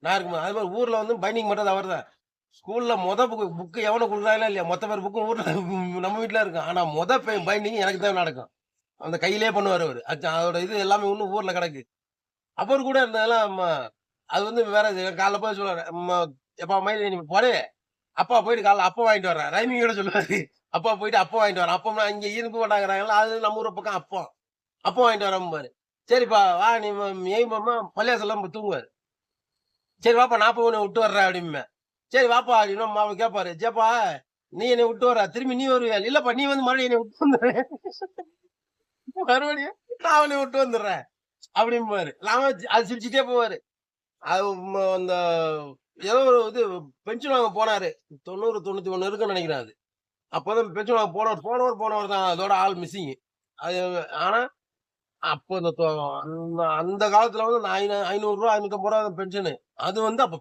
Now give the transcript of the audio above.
நான் இருக்கும்போது. அது மாரி ஊர்ல வந்து பைண்டிங் பண்றது அவர் தான். ஸ்கூல்ல புக்கு எவனும் குடுக்குறாங்களோ இல்லையா, மொத்த பேர் புக்கும் ஊர்ல நம்ம வீட்ல இருக்கும். ஆனா பைண்டிங் எனக்கு தான் நடக்கும். அந்த கையிலேயே பண்ணுவாரு அவரு. அதோட இது எல்லாமே இன்னும் ஊர்ல கிடக்கு. அவரு கூட இருந்ததெல்லாம் அது வந்து வேற இது. காலைல போய் சொல்லுவாரு, எப்பா மயிலு நீ போடு. அப்பா போயிட்டு காலைல அப்பம் வாங்கிட்டு வரேன். ரைமிங்கோட சொல்லுவாரு. அப்பா போயிட்டு அப்பம் வாங்கிட்டு வரேன். அப்பம்னா இங்க இருக்க மாட்டாங்கிறாங்கல்ல, அது நம்ம ஊர் பக்கம் அப்பம். அப்பம் வாங்கிட்டு வரேன்பாரு. சரிப்பா வா நீ ஏய்ம்மா பள்ளியாசல்லாம் தூங்குவாரு. சரி வாப்பா நான் போய் உன்ன விட்டு வர்றேன் அப்படிம்பேன். சரி வாப்பா அப்படின்னா மாமா கேட்பாரு. சேப்பா நீ என்னை விட்டு வர்ற. திரும்பி நீ வருவியா? இல்லப்பா நீ வந்து மறுபடியும் என்னை விட்டு வந்துரு. மறுபடியும் நான் உன்னை விட்டு வந்துடுறேன். அப்படிம்பாரு. நாம அது சிரிச்சுட்டே போவாரு. அது அந்த ஏதோ ஒரு இது பென்ஷன் வாங்க போனாரு. 90, 91 இருக்குன்னு நெனைக்கிறேன் அது. அப்பதான் பென்ஷன் வாங்க போனவர் தான். அதோட ஆள் மிஸ்ஸிங். அது ஆனா, அப்போ இந்த அந்த அந்த காலத்துல வந்து நான் ரூ. 500 ரூ. 550 பென்ஷனு. அது வந்து அப்ப